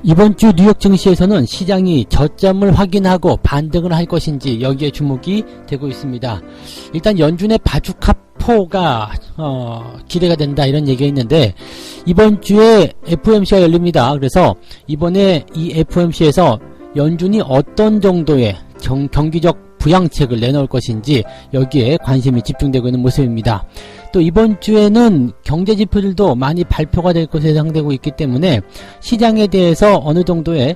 이번 주 뉴욕 증시에서는 시장이 저점을 확인하고 반등을 할 것인지 여기에 주목이 되고 있습니다. 일단 연준의 바주카포가 기대가 된다 이런 얘기가 있는데 이번 주에 FOMC가 열립니다. 그래서 이번에 이 FOMC에서 연준이 어떤 정도의 경기적 부양책을 내놓을 것인지 여기에 관심이 집중되고 있는 모습입니다. 또 이번 주에는 경제 지표들도 많이 발표가 될 것으로 예상되고 있기 때문에 시장에 대해서 어느 정도의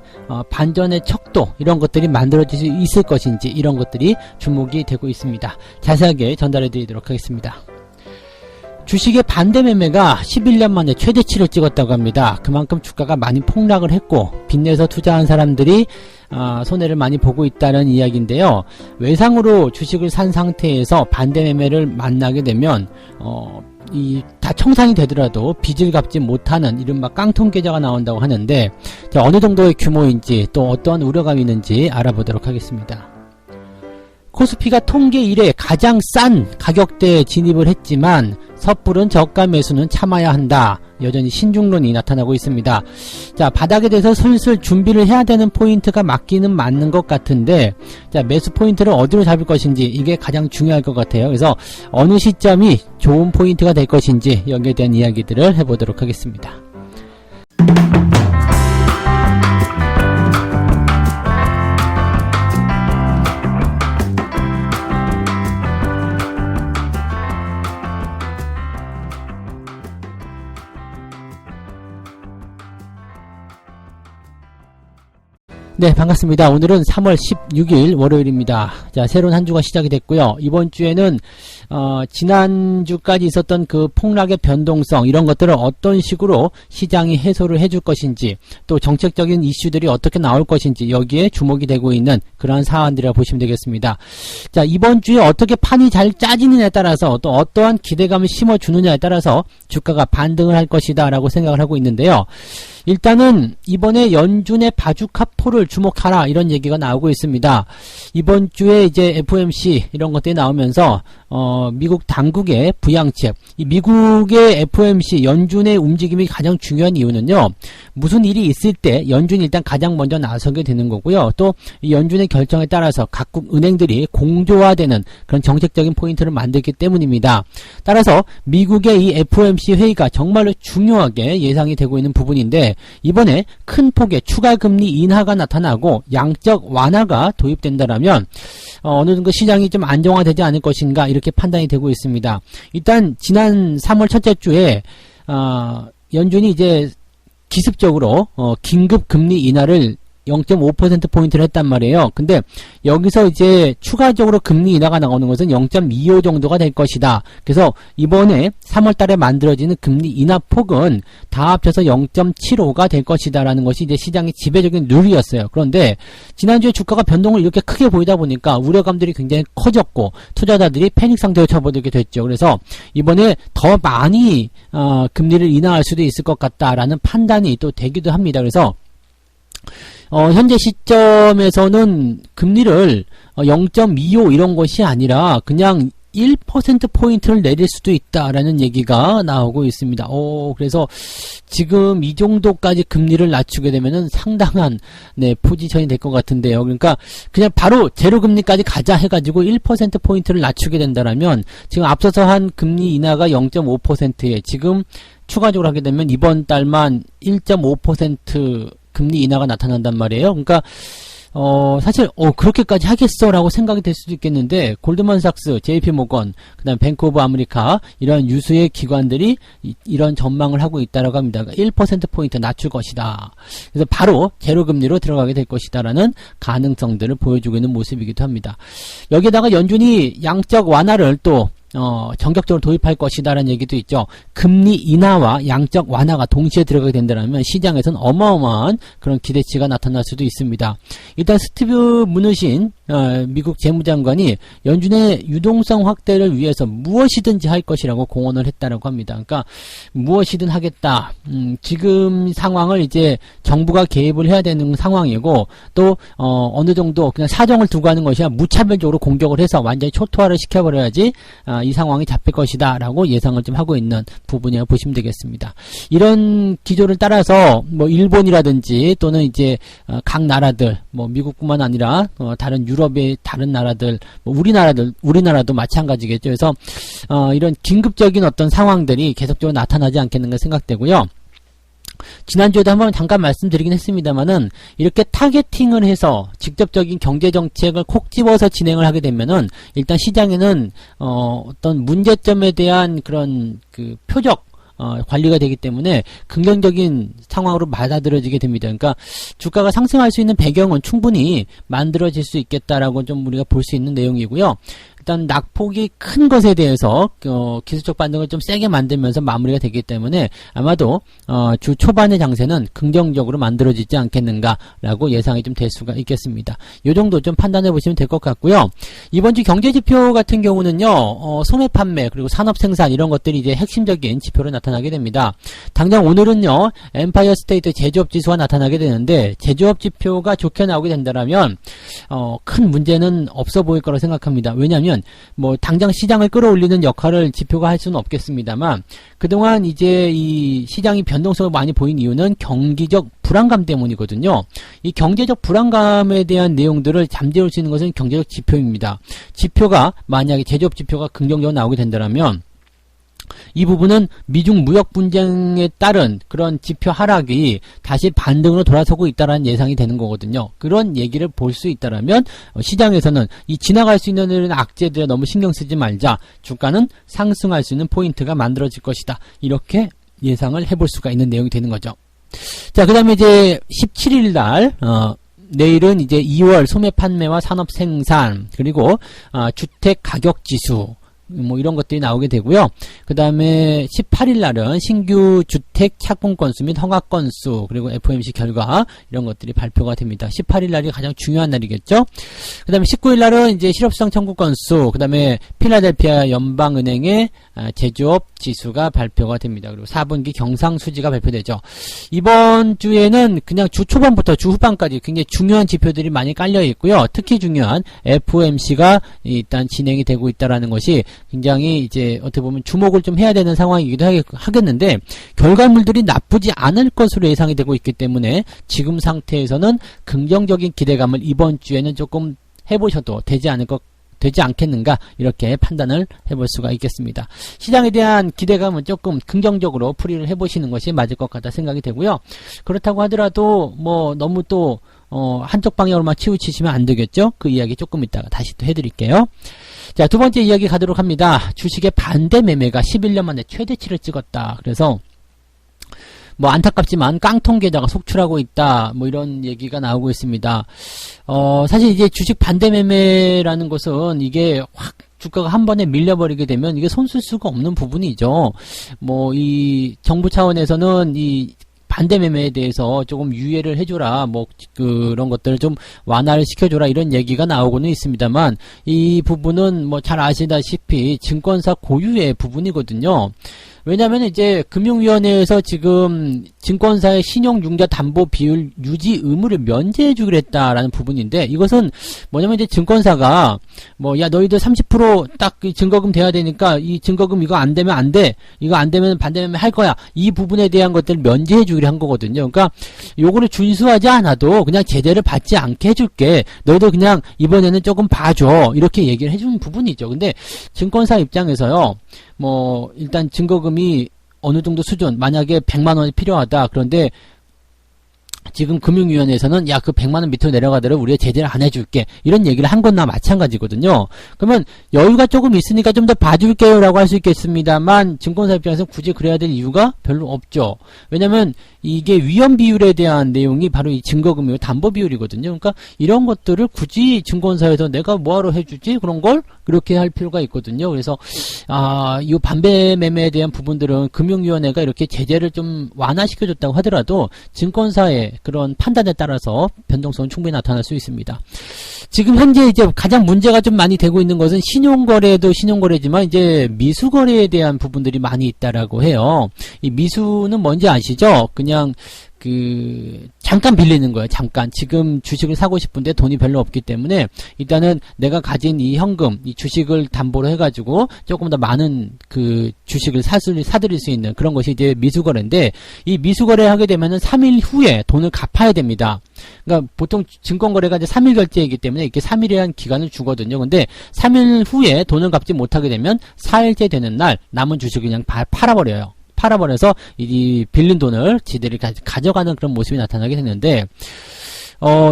반전의 척도 이런 것들이 만들어질 수 있을 것인지 이런 것들이 주목이 되고 있습니다. 자세하게 전달해 드리도록 하겠습니다. 주식의 반대 매매가 11년 만에 최대치를 찍었다고 합니다. 그만큼 주가가 많이 폭락을 했고 빚내서 투자한 사람들이 손해를 많이 보고 있다는 이야기인데요. 외상으로 주식을 산 상태에서 반대 매매를 만나게 되면 다 청산이 되더라도 빚을 갚지 못하는 이른바 깡통 계좌가 나온다고 하는데 어느 정도의 규모인지 또 어떠한 우려감이 있는지 알아보도록 하겠습니다. 코스피가 통계 이래 가장 싼 가격대에 진입을 했지만 섣부른 저가 매수는 참아야 한다. 여전히 신중론이 나타나고 있습니다. 자, 바닥에 대해서 슬슬 준비를 해야 되는 포인트가 맞기는 맞는 것 같은데 자, 매수 포인트를 어디로 잡을 것인지 이게 가장 중요할 것 같아요. 그래서 어느 시점이 좋은 포인트가 될 것인지 여기에 대한 이야기들을 해보도록 하겠습니다. 네, 반갑습니다. 오늘은 3월 16일 월요일입니다. 자, 새로운 한 주가 시작이 됐고요. 이번 주에는 지난주까지 있었던 그 폭락의 변동성 이런 것들을 어떤 식으로 시장이 해소를 해줄 것인지 또 정책적인 이슈들이 어떻게 나올 것인지 여기에 주목이 되고 있는 그러한 사안들이라고 보시면 되겠습니다. 자, 이번 주에 어떻게 판이 잘 짜지느냐에 따라서 또 어떠한 기대감을 심어주느냐에 따라서 주가가 반등을 할 것이다 라고 생각을 하고 있는데요. 일단은 이번에 연준의 바주카포를 주목하라 이런 얘기가 나오고 있습니다. 이번 주에 이제 FOMC 이런 것들이 나오면서 미국 당국의 부양책, 이 미국의 FOMC 연준의 움직임이 가장 중요한 이유는요. 무슨 일이 있을 때 연준이 일단 가장 먼저 나서게 되는 거고요. 또 이 연준의 결정에 따라서 각국 은행들이 공조화되는 그런 정책적인 포인트를 만들기 때문입니다. 따라서 미국의 이 FOMC 회의가 정말로 중요하게 예상이 되고 있는 부분인데 이번에 큰 폭의 추가 금리 인하가 나타나고 양적 완화가 도입된다라면 어느 정도 시장이 좀 안정화되지 않을 것인가 이렇게 판단이 되고 있습니다. 일단 지난 3월 첫째 주에 연준이 이제 기습적으로 긴급 금리 인하를 0.5%포인트를 했단 말이에요. 근데 여기서 이제 추가적으로 금리 인하가 나오는 것은 0.25 정도가 될 것이다. 그래서 이번에 3월 달에 만들어지는 금리 인하 폭은 다 합쳐서 0.75가 될 것이다 라는 것이 이제 시장의 지배적인 룰이었어요. 그런데 지난주에 주가가 변동을 이렇게 크게 보이다 보니까 우려감들이 굉장히 커졌고 투자자들이 패닉 상태로 접어들게 됐죠. 그래서 이번에 더 많이 금리를 인하할 수도 있을 것 같다라는 판단이 또 되기도 합니다. 그래서 현재 시점에서는 금리를 0.25 이런 것이 아니라 그냥 1%포인트를 내릴 수도 있다라는 얘기가 나오고 있습니다. 그래서 지금 이 정도까지 금리를 낮추게 되면은 상당한 포지션이 될 것 같은데요. 그러니까 그냥 바로 제로금리까지 가자 해가지고 1%포인트를 낮추게 된다라면 지금 앞서서 한 금리 인하가 0.5%에 지금 추가적으로 하게 되면 이번 달만 1.5% 금리 인하가 나타난단 말이에요. 그러니까 사실 그렇게까지 하겠어 라고 생각이 될 수도 있겠는데 골드만삭스, JP모건, 그 다음에 뱅크 오브 아메리카 이런 유수의 기관들이 이런 전망을 하고 있다라고 합니다. 1%포인트 낮출 것이다. 그래서 바로 제로금리로 들어가게 될 것이다 라는 가능성들을 보여주고 있는 모습이기도 합니다. 여기에다가 연준이 양적 완화를 또 전격적으로 도입할 것이다라는 얘기도 있죠. 금리 인하와 양적 완화가 동시에 들어가게 된다면 시장에서는 어마어마한 그런 기대치가 나타날 수도 있습니다. 일단 스티브 무누신 미국 재무장관이 연준의 유동성 확대를 위해서 무엇이든지 할 것이라고 공언을 했다라고 합니다. 그러니까 무엇이든 하겠다. 지금 상황을 이제 정부가 개입을 해야 되는 상황이고 또 어느 정도 그냥 사정을 두고 하는 것이 아니라 무차별적으로 공격을 해서 완전히 초토화를 시켜버려야지 이 상황이 잡힐 것이다라고 예상을 좀 하고 있는 부분이라고 보시면 되겠습니다. 이런 기조를 따라서 뭐 일본이라든지 또는 이제 각 나라들 뭐 미국뿐만 아니라 다른 유럽의 다른 나라들, 뭐 우리나라도 마찬가지겠죠. 그래서 이런 긴급적인 어떤 상황들이 계속적으로 나타나지 않겠는가 생각되고요. 지난주에도 한번 잠깐 말씀드리긴 했습니다만은 이렇게 타겟팅을 해서 직접적인 경제정책을 콕 집어서 진행을 하게 되면은 일단 시장에는 어떤 문제점에 대한 그런 그 표적 관리가 되기 때문에 긍정적인 상황으로 받아들여지게 됩니다. 그러니까 주가가 상승할 수 있는 배경은 충분히 만들어질 수 있겠다라고 좀 우리가 볼 수 있는 내용이고요. 일단 낙폭이 큰 것에 대해서 기술적 반등을 좀 세게 만들면서 마무리가 되기 때문에 아마도 주 초반의 장세는 긍정적으로 만들어지지 않겠는가라고 예상이 좀 될 수가 있겠습니다. 이 정도 좀 판단해 보시면 될 것 같고요. 이번 주 경제지표 같은 경우는요, 소매 판매 그리고 산업 생산 이런 것들이 이제 핵심적인 지표로 나타나게 됩니다. 당장 오늘은요, 엠파이어 스테이트 제조업 지수가 나타나게 되는데 제조업 지표가 좋게 나오게 된다면 큰 문제는 없어 보일 거라고 생각합니다. 왜냐하면 뭐 당장 시장을 끌어올리는 역할을 지표가 할 수는 없겠습니다만 그동안 이제 이 시장이 변동성을 많이 보인 이유는 경기적 불안감 때문이거든요. 이 경제적 불안감에 대한 내용들을 잠재울 수 있는 것은 경제적 지표입니다. 지표가 만약에 제조업 지표가 긍정적으로 나오게 된다면 이 부분은 미중 무역 분쟁에 따른 그런 지표 하락이 다시 반등으로 돌아서고 있다라는 예상이 되는 거거든요. 그런 얘기를 볼 수 있다라면 시장에서는 이 지나갈 수 있는 이런 악재들에 너무 신경 쓰지 말자. 주가는 상승할 수 있는 포인트가 만들어질 것이다. 이렇게 예상을 해볼 수가 있는 내용이 되는 거죠. 자, 그 다음에 이제 17일 날 내일은 이제 2월 소매 판매와 산업 생산 그리고 주택 가격 지수 뭐 이런 것들이 나오게 되고요. 그 다음에 18일 날은 신규 주택 착공 건수 및 허가 건수 그리고 FOMC 결과 이런 것들이 발표가 됩니다. 18일 날이 가장 중요한 날이겠죠. 그 다음에 19일 날은 이제 실업수당 청구 건수 그 다음에 필라델피아 연방은행의 제조업 지수가 발표가 됩니다. 그리고 4분기 경상수지가 발표되죠. 이번 주에는 그냥 주 초반부터 주 후반까지 굉장히 중요한 지표들이 많이 깔려 있고요. 특히 중요한 FOMC가 일단 진행이 되고 있다라는 것이 굉장히 이제 어떻게 보면 주목을 좀 해야 되는 상황이기도 하겠는데 결과물들이 나쁘지 않을 것으로 예상이 되고 있기 때문에 지금 상태에서는 긍정적인 기대감을 이번 주에는 조금 해보셔도 되지 않겠는가 이렇게 판단을 해볼 수가 있겠습니다. 시장에 대한 기대감은 조금 긍정적으로 풀이를 해보시는 것이 맞을 것 같다 생각이 되고요. 그렇다고 하더라도 뭐 너무 또 한쪽 방향으로만 치우치시면 안 되겠죠. 그 이야기 조금 이따가 다시 또 해드릴게요. 자, 두 번째 이야기 가도록 합니다. 주식의 반대 매매가 11년 만에 최대치를 찍었다. 그래서 뭐 안타깝지만 깡통 계좌가 속출하고 있다. 뭐 이런 얘기가 나오고 있습니다. 사실 이제 주식 반대 매매라는 것은 이게 확 주가가 한 번에 밀려버리게 되면 이게 손쓸 수가 없는 부분이죠. 뭐 이 정부 차원에서는 이 반대 매매에 대해서 조금 유예를 해줘라, 뭐 그런 것들을 좀 완화를 시켜줘라 이런 얘기가 나오고는 있습니다만 이 부분은 뭐 잘 아시다시피 증권사 고유의 부분이거든요. 왜냐하면 이제 금융위원회에서 지금 증권사의 신용융자 담보 비율 유지 의무를 면제해 주기로 했다라는 부분인데 이것은 뭐냐면 이제 증권사가 뭐 야 너희들 30% 증거금 돼야 되니까 이 증거금 이거 안 되면 안 돼. 이거 안 되면 반대매매 할 거야. 이 부분에 대한 것들을 면제해 주기로 한 거거든요. 그러니까 요거를 준수하지 않아도 그냥 제재를 받지 않게 해줄게. 너희들 그냥 이번에는 조금 봐줘. 이렇게 얘기를 해주는 부분이죠. 근데 증권사 입장에서요. 뭐 일단 증거금이 어느 정도 수준 만약에 100만 원이 필요하다. 그런데 지금 금융위원회에서는 야 그 100만 원 밑으로 내려가더라도 우리가 제재를 안 해줄게 이런 얘기를 한 건나 마찬가지거든요. 그러면 여유가 조금 있으니까 좀 더 봐줄게요 라고 할 수 있겠습니다만 증권사 입장에서 굳이 그래야 될 이유가 별로 없죠. 왜냐면 이게 위험 비율에 대한 내용이 바로 이 증거금이고 담보 비율이거든요. 그러니까 이런 것들을 굳이 증권사에서 내가 뭐하러 해주지 그런 걸 그렇게 할 필요가 있거든요. 그래서 이 반대 매매에 대한 부분들은 금융위원회가 이렇게 제재를 좀 완화시켜줬다고 하더라도 증권사에 그런 판단에 따라서 변동성은 충분히 나타날 수 있습니다. 지금 현재 이제 가장 문제가 좀 많이 되고 있는 것은 신용거래도 신용거래지만 이제 미수거래에 대한 부분들이 많이 있다라고 해요. 이 미수는 뭔지 아시죠? 그냥 잠깐 빌리는 거예요. 잠깐. 지금 주식을 사고 싶은데 돈이 별로 없기 때문에 일단은 내가 가진 이 현금, 이 주식을 담보로 해가지고 조금 더 많은 주식을 사들일 수 있는 그런 것이 이제 미수거래인데, 이 미수거래 하게 되면은 3일 후에 돈을 갚아야 됩니다. 그러니까 보통 증권거래가 이제 3일 결제이기 때문에 이렇게 3일이라는 기간을 주거든요. 근데 3일 후에 돈을 갚지 못하게 되면 4일째 되는 날 남은 주식을 그냥 팔아버려요. 팔아버려서 이 빌린 돈을 지들이 가져가는 그런 모습이 나타나게 되는데,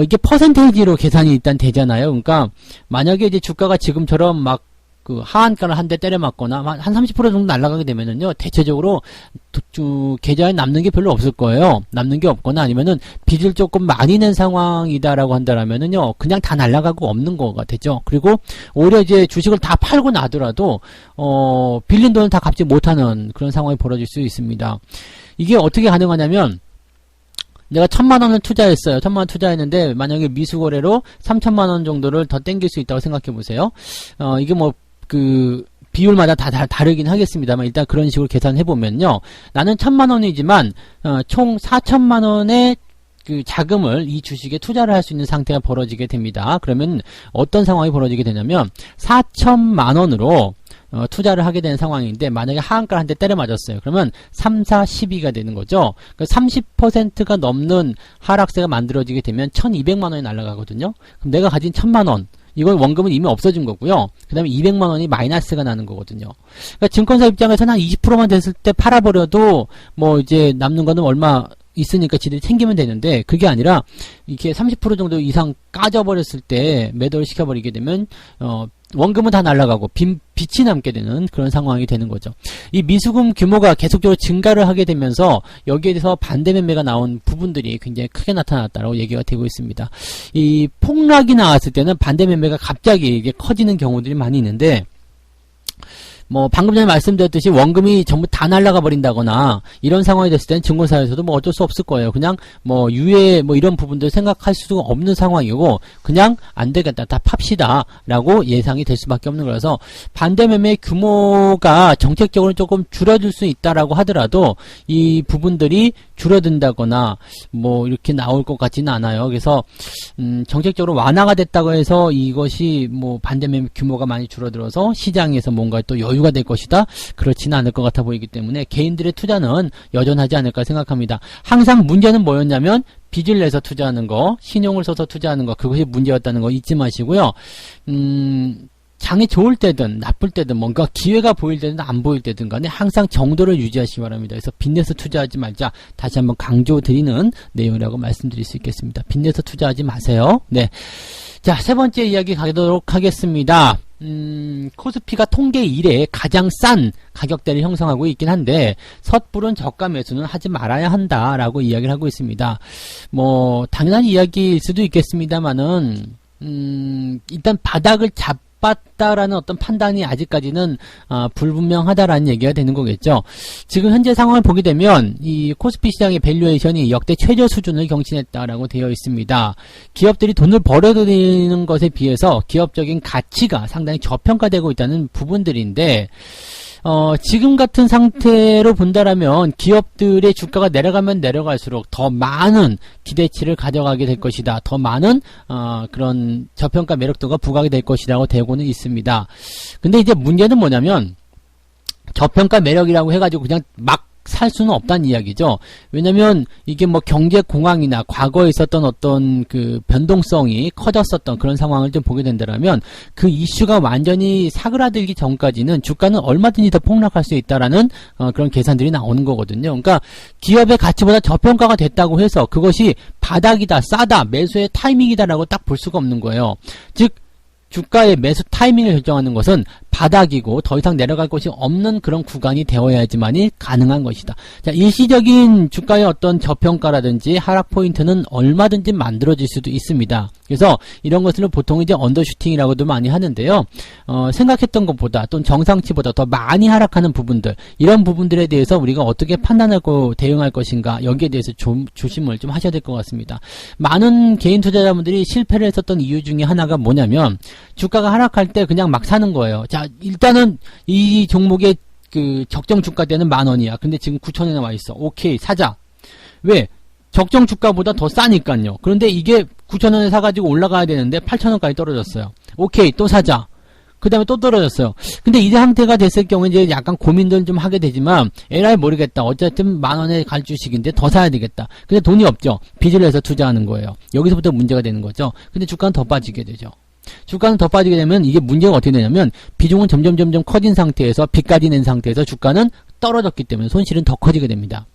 이게 퍼센테이지로 계산이 일단 되잖아요. 그러니까 만약에 이제 주가가 지금처럼 막 하한가를 한 대 때려 맞거나 한 30% 정도 날아가게 되면은요, 대체적으로 계좌에 남는 게 별로 없을 거예요. 남는 게 없거나 아니면은 빚을 조금 많이 낸 상황이다라고 한다라면은요, 그냥 다 날아가고 없는 거가 되죠. 그리고 오히려 이제 주식을 다 팔고 나더라도 빌린 돈을 다 갚지 못하는 그런 상황이 벌어질 수 있습니다. 이게 어떻게 가능하냐면, 내가 1,000만원을 투자했어요. 1,000만원 투자했는데 만약에 미수거래로 3,000만원 정도를 더 땡길 수 있다고 생각해 보세요. 이게 비율마다 다 다르긴 하겠습니다만 일단 그런 식으로 계산해 보면요, 나는 1,000만원이지만 총 4,000만원의 자금을 이 주식에 투자를 할 수 있는 상태가 벌어지게 됩니다. 그러면 어떤 상황이 벌어지게 되냐면 4,000만원으로 투자를 하게 되는 상황인데, 만약에 하한가를 한 대 때려 맞았어요. 그러면 3, 4, 12가 되는 거죠. 30%가 넘는 하락세가 만들어지게 되면 1,200만원이 날아가거든요. 그럼 내가 가진 1,000만원, 이건 원금은 이미 없어진 거고요. 그 다음에 200만원이 마이너스가 나는 거거든요. 그러니까 증권사 입장에서는 한 20%만 됐을 때 팔아버려도 이제 남는 거는 얼마 있으니까 지들이 챙기면 되는데, 그게 아니라 이렇게 30% 정도 이상 까져버렸을 때 매도를 시켜버리게 되면 원금은 다 날아가고 빚이 남게 되는 그런 상황이 되는 거죠. 이 미수금 규모가 계속적으로 증가를 하게 되면서 여기에 대해서 반대 매매가 나온 부분들이 굉장히 크게 나타났다고 얘기가 되고 있습니다. 이 폭락이 나왔을 때는 반대 매매가 갑자기 이게 커지는 경우들이 많이 있는데, 방금 전에 말씀드렸듯이 원금이 전부 다 날아가 버린다거나 이런 상황이 됐을 때는 증권사에서도 어쩔 수 없을 거예요. 그냥 유예 이런 부분들 생각할 수가 없는 상황이고, 그냥 안 되겠다, 다 팝시다 라고 예상이 될 수밖에 없는 거라서, 반대 매매 규모가 정책적으로 조금 줄어들 수 있다라고 하더라도 이 부분들이 줄어든다거나 이렇게 나올 것 같지는 않아요. 그래서 정책적으로 완화가 됐다고 해서 이것이 반대 매매 규모가 많이 줄어들어서 시장에서 뭔가 또 여유가 될 것이다, 그렇지는 않을 것 같아 보이기 때문에 개인들의 투자는 여전하지 않을까 생각합니다. 항상 문제는 뭐였냐면 빚을 내서 투자하는 거, 신용을 써서 투자하는 거, 그것이 문제였다는 거 잊지 마시고요. 장이 좋을 때든 나쁠 때든 뭔가 기회가 보일 때든 안 보일 때든 간에 항상 정도를 유지하시기 바랍니다. 그래서 빚내서 투자하지 말자, 다시 한번 강조드리는 내용이라고 말씀드릴 수 있겠습니다. 빚내서 투자하지 마세요. 네. 자, 세 번째 이야기 가도록 하겠습니다. 코스피가 통계 이래 가장 싼 가격대를 형성하고 있긴 한데, 섣부른 저가 매수는 하지 말아야 한다라고 이야기를 하고 있습니다. 당연한 이야기일 수도 있겠습니다만은, 일단 바닥을 잡았다라는 어떤 판단이 아직까지는 불분명하다라는 얘기가 되는 거겠죠. 지금 현재 상황을 보게 되면 이 코스피 시장의 밸류에이션이 역대 최저 수준을 경신했다라고 되어 있습니다. 기업들이 돈을 벌어들이는 것에 비해서 기업적인 가치가 상당히 저평가되고 있다는 부분들인데, 지금 같은 상태로 본다라면 기업들의 주가가 내려가면 내려갈수록 더 많은 기대치를 가져가게 될 것이다. 더 많은 그런 저평가 매력도가 부각이 될 것이라고 되고는 있습니다. 근데 이제 문제는 뭐냐면, 저평가 매력이라고 해가지고 그냥 막 살 수는 없다는 이야기죠. 왜냐면 이게 경제 공황이나 과거에 있었던 어떤 변동성이 커졌었던 그런 상황을 좀 보게 된다면, 그 이슈가 완전히 사그라들기 전까지는 주가는 얼마든지 더 폭락할 수 있다라는 그런 계산들이 나오는 거거든요. 그러니까 기업의 가치보다 저평가가 됐다고 해서 그것이 바닥이다, 싸다, 매수의 타이밍이다라고 딱 볼 수가 없는 거예요. 즉 주가의 매수 타이밍을 결정하는 것은 바닥이고 더 이상 내려갈 곳이 없는 그런 구간이 되어야지만이 가능한 것이다. 자, 일시적인 주가의 어떤 저평가라든지 하락 포인트는 얼마든지 만들어질 수도 있습니다. 그래서 이런 것을 보통 이제 언더슈팅이라고도 많이 하는데요. 생각했던 것보다 또는 정상치보다 더 많이 하락하는 부분들, 이런 부분들에 대해서 우리가 어떻게 판단하고 대응할 것인가, 여기에 대해서 좀 조심을 좀 하셔야 될 것 같습니다. 많은 개인 투자자분들이 실패를 했었던 이유 중에 하나가 뭐냐면 주가가 하락할 때 그냥 막 사는 거예요. 자, 일단은 이 종목의 그 적정 주가대는 10,000원이야. 근데 지금 9,000원에 와 있어. 오케이, 사자. 왜? 적정 주가보다 더 싸니까요. 그런데 이게 9,000원에 사가지고 올라가야 되는데 8,000원까지 떨어졌어요. 오케이, 또 사자. 그 다음에 또 떨어졌어요. 근데 이 상태가 됐을 경우에 이제 약간 고민들 좀 하게 되지만, 에라이 모르겠다. 어쨌든 10,000원에 갈 주식인데 더 사야 되겠다. 근데 돈이 없죠. 빚을 내서 투자하는 거예요. 여기서부터 문제가 되는 거죠. 근데 주가는 더 빠지게 되죠. 주가는 더 빠지게 되면 이게 문제가 어떻게 되냐면, 비중은 점점 커진 상태에서, 빚까지 낸 상태에서 주가는 떨어졌기 때문에 손실은 더 커지게 됩니다.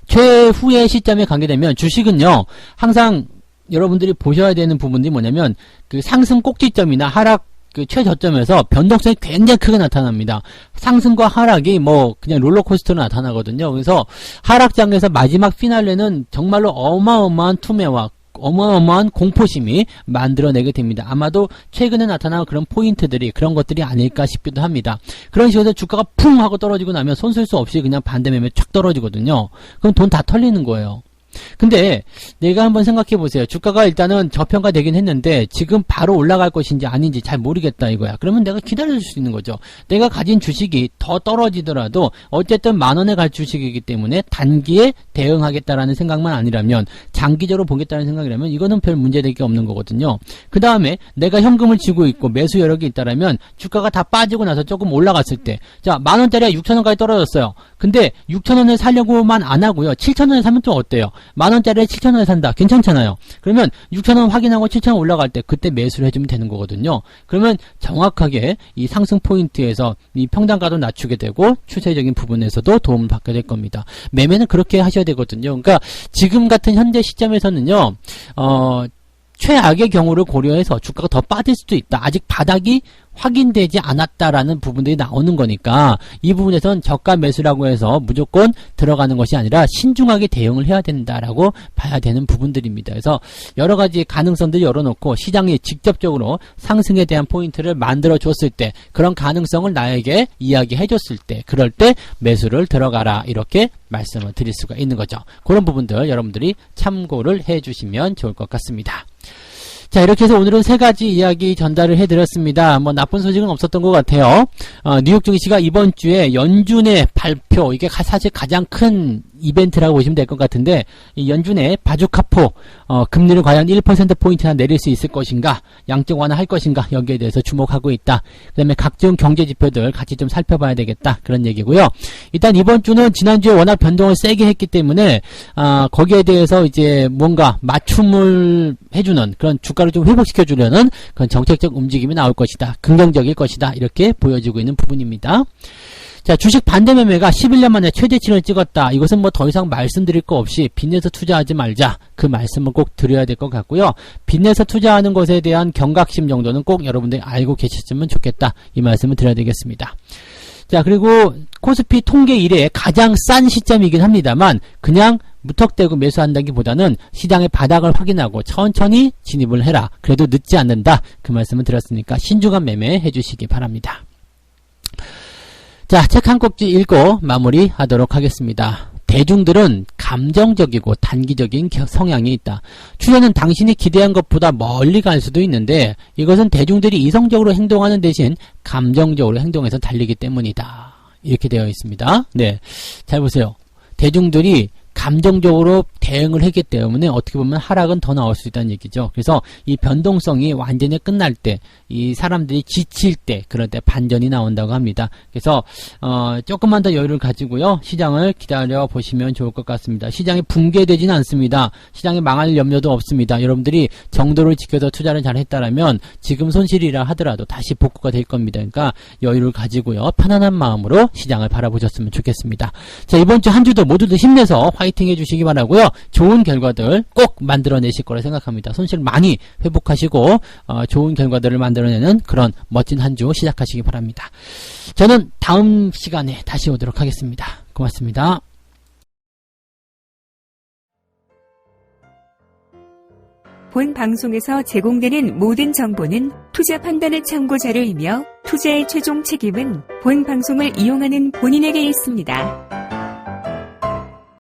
최후의 시점에 가게 되면 주식은요, 항상 여러분들이 보셔야 되는 부분들이 뭐냐면, 그 상승 꼭지점이나 하락 그 최저점에서 변동성이 굉장히 크게 나타납니다. 상승과 하락이 뭐 그냥 롤러코스터로 나타나거든요. 그래서 하락장에서 마지막 피날레는 정말로 어마어마한 투매와 어마어마한 공포심이 만들어내게 됩니다. 아마도 최근에 나타난 그런 포인트들이 그런 것들이 아닐까 싶기도 합니다. 그런 식으로 해서 주가가 쿵 하고 떨어지고 나면 손 쓸 수 없이 그냥 반대매매 쫙 떨어지거든요. 그럼 돈 다 털리는 거예요. 근데 내가 한번 생각해 보세요. 주가가 일단은 저평가 되긴 했는데 지금 바로 올라갈 것인지 아닌지 잘 모르겠다 이거야. 그러면 내가 기다려줄 수 있는 거죠. 내가 가진 주식이 더 떨어지더라도 어쨌든 10,000원에 갈 주식이기 때문에 단기에 대응하겠다라는 생각만 아니라면, 장기적으로 보겠다는 생각이라면 이거는 별 문제될 게 없는 거거든요. 그 다음에 내가 현금을 쥐고 있고 매수 여력이 있다라면 주가가 다 빠지고 나서 조금 올라갔을 때, 자, 10,000원짜리가 6,000원까지 떨어졌어요. 근데 6,000원에 사려고만 안 하고요. 7,000원에 사면 좀 어때요? 10,000원짜리에 7,000원에 산다. 괜찮잖아요. 그러면 6,000원 확인하고 7,000원 올라갈 때 그때 매수를 해주면 되는 거거든요. 그러면 정확하게 이 상승 포인트에서 이 평단가도 낮추게 되고 추세적인 부분에서도 도움을 받게 될 겁니다. 매매는 그렇게 하셔야 되거든요. 그러니까 지금 같은 현재 시점에서는요, 최악의 경우를 고려해서 주가가 더 빠질 수도 있다. 아직 바닥이 확인되지 않았다라는 부분들이 나오는 거니까 이 부분에선 저가 매수라고 해서 무조건 들어가는 것이 아니라 신중하게 대응을 해야 된다라고 봐야 되는 부분들입니다. 그래서 여러 가지 가능성들을 열어놓고 시장이 직접적으로 상승에 대한 포인트를 만들어 줬을 때, 그런 가능성을 나에게 이야기해 줬을 때, 그럴 때 매수를 들어가라, 이렇게 말씀을 드릴 수가 있는 거죠. 그런 부분들 여러분들이 참고를 해 주시면 좋을 것 같습니다. 자, 이렇게 해서 오늘은 3가지 이야기 전달을 해드렸습니다. 뭐 나쁜 소식은 없었던 것 같아요. 뉴욕 증시가 이번 주에 연준의 발표, 이게 사실 가장 큰 이벤트라고 보시면 될 것 같은데, 이 연준의 바주카포 금리를 과연 1%포인트나 내릴 수 있을 것인가, 양적 완화할 것인가, 여기에 대해서 주목하고 있다. 그 다음에 각종 경제 지표들 같이 좀 살펴봐야 되겠다, 그런 얘기고요. 일단 이번 주는 지난주에 워낙 변동을 세게 했기 때문에 거기에 대해서 이제 뭔가 맞춤을 해주는, 그런 주가를 좀 회복시켜 주려는 그런 정책적 움직임이 나올 것이다, 긍정적일 것이다, 이렇게 보여지고 있는 부분입니다. 자, 주식 반대 매매가 11년 만에 최대치를 찍었다. 이것은 뭐 더 이상 말씀드릴 거 없이 빚내서 투자하지 말자, 그 말씀을 꼭 드려야 될 것 같고요. 빚내서 투자하는 것에 대한 경각심 정도는 꼭 여러분들이 알고 계셨으면 좋겠다, 이 말씀을 드려야 되겠습니다. 자, 그리고 코스피 통계 이래 가장 싼 시점이긴 합니다만, 그냥 무턱대고 매수한다기보다는 시장의 바닥을 확인하고 천천히 진입을 해라. 그래도 늦지 않는다, 그 말씀을 드렸으니까 신중한 매매 해주시기 바랍니다. 자, 책 한 꼭지 읽고 마무리하도록 하겠습니다. 대중들은 감정적이고 단기적인 성향이 있다. 추세는 당신이 기대한 것보다 멀리 갈 수도 있는데 이것은 대중들이 이성적으로 행동하는 대신 감정적으로 행동해서 달리기 때문이다. 이렇게 되어 있습니다. 네, 잘 보세요. 대중들이 감정적으로 대응을 했기 때문에 어떻게 보면 하락은 더 나올 수 있다는 얘기죠. 그래서 이 변동성이 완전히 끝날 때, 이 사람들이 지칠 때, 그럴 때 반전이 나온다고 합니다. 그래서 조금만 더 여유를 가지고요, 시장을 기다려 보시면 좋을 것 같습니다. 시장이 붕괴되지는 않습니다. 시장이 망할 염려도 없습니다. 여러분들이 정도를 지켜서 투자를 잘 했다라면 지금 손실이라 하더라도 다시 복구가 될 겁니다. 그러니까 여유를 가지고요, 편안한 마음으로 시장을 바라보셨으면 좋겠습니다. 자, 이번 주 한 주도 모두들 힘내서 화이팅 해주시기 바라고요. 좋은 결과들 꼭 만들어내실 거라 생각합니다. 손실 많이 회복하시고 좋은 결과들을 만들어내는 그런 멋진 한 주 시작하시기 바랍니다. 저는 다음 시간에 다시 오도록 하겠습니다. 고맙습니다. 본 방송에서 제공되는 모든 정보는 투자 판단의 참고 자료이며 투자의 최종 책임은 본 방송을 이용하는 본인에게 있습니다.